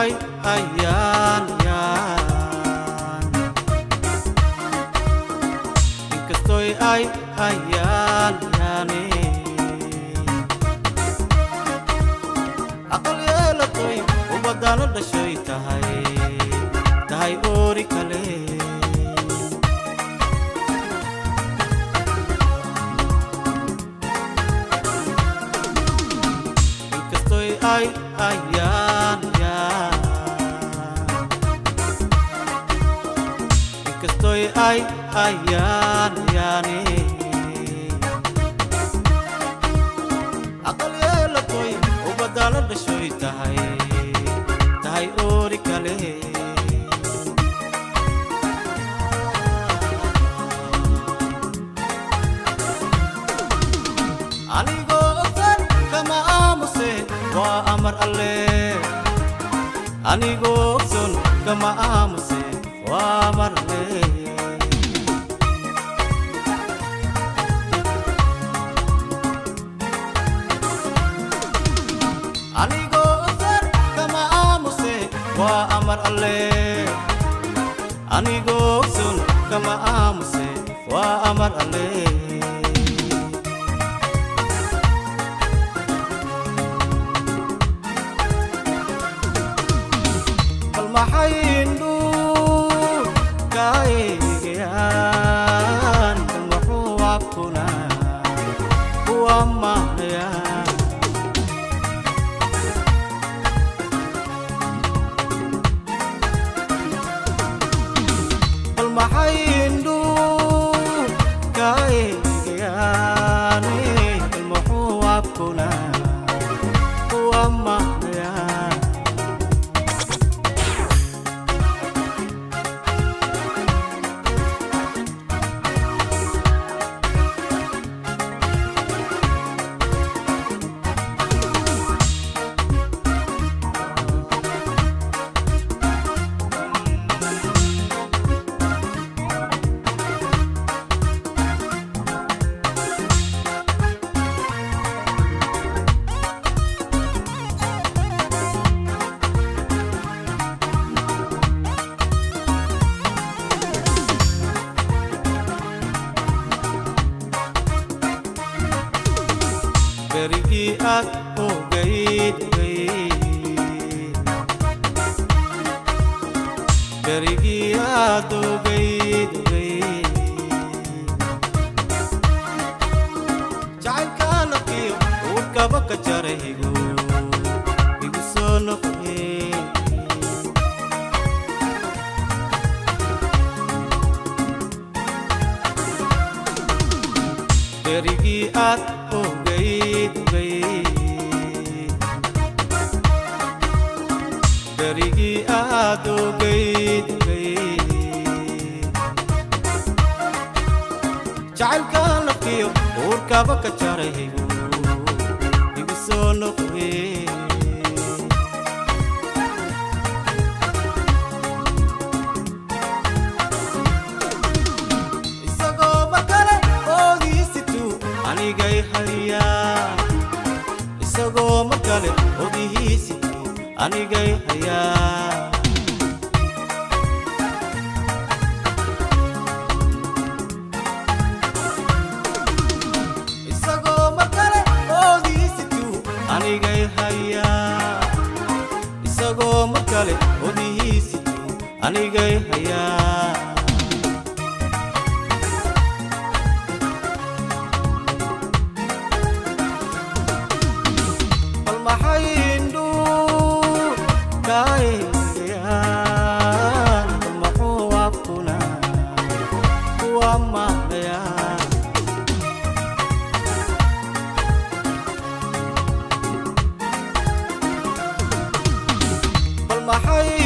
ay ayan yan. Inkasto'y ay ayan yan Aqalyeela to'y ubadana dhashay tahay ori kale Inkasto'y ay ayan yan Inkasto'y ay ayan yan Aqalyeela to'y ubadana dhashay tahay ori kale Anigoo ogsan kama aamuse waa amar alle Anigoo ogsan kama aamuse waa amar alle Anigoo ogsan kama aamuse waa amar alle Anigoo ogsan kama aamuse waa amar alle Kalmaxayindu kaeegayaan Kalmaxuu abkuna kuwa mahnayaan Kalmaxayindu kaeegayaan Kalmaxuu abkuna kuwa mahnayaan Berigii aad ogayd Berigii aad ogayd Jacaylka nafkiyo uurkaba ka jaray igu soo noqday Berigii aad ogayd Berigii aad ogayd Jacaylka nafkiyo uurkaba ka jaray igu soo noqday Isagoo makale oodiisitu anigay hayaa Isagoo makale oodiisitu anigay hayaa Isagoo makale oodiisitu anigay hayaa Isagoo makale oodiisitu anigay hayaa Kalmaxayindu kaeegayaan Kalmaxuu abkuna kuwa mahnayaan Kalmaxayindu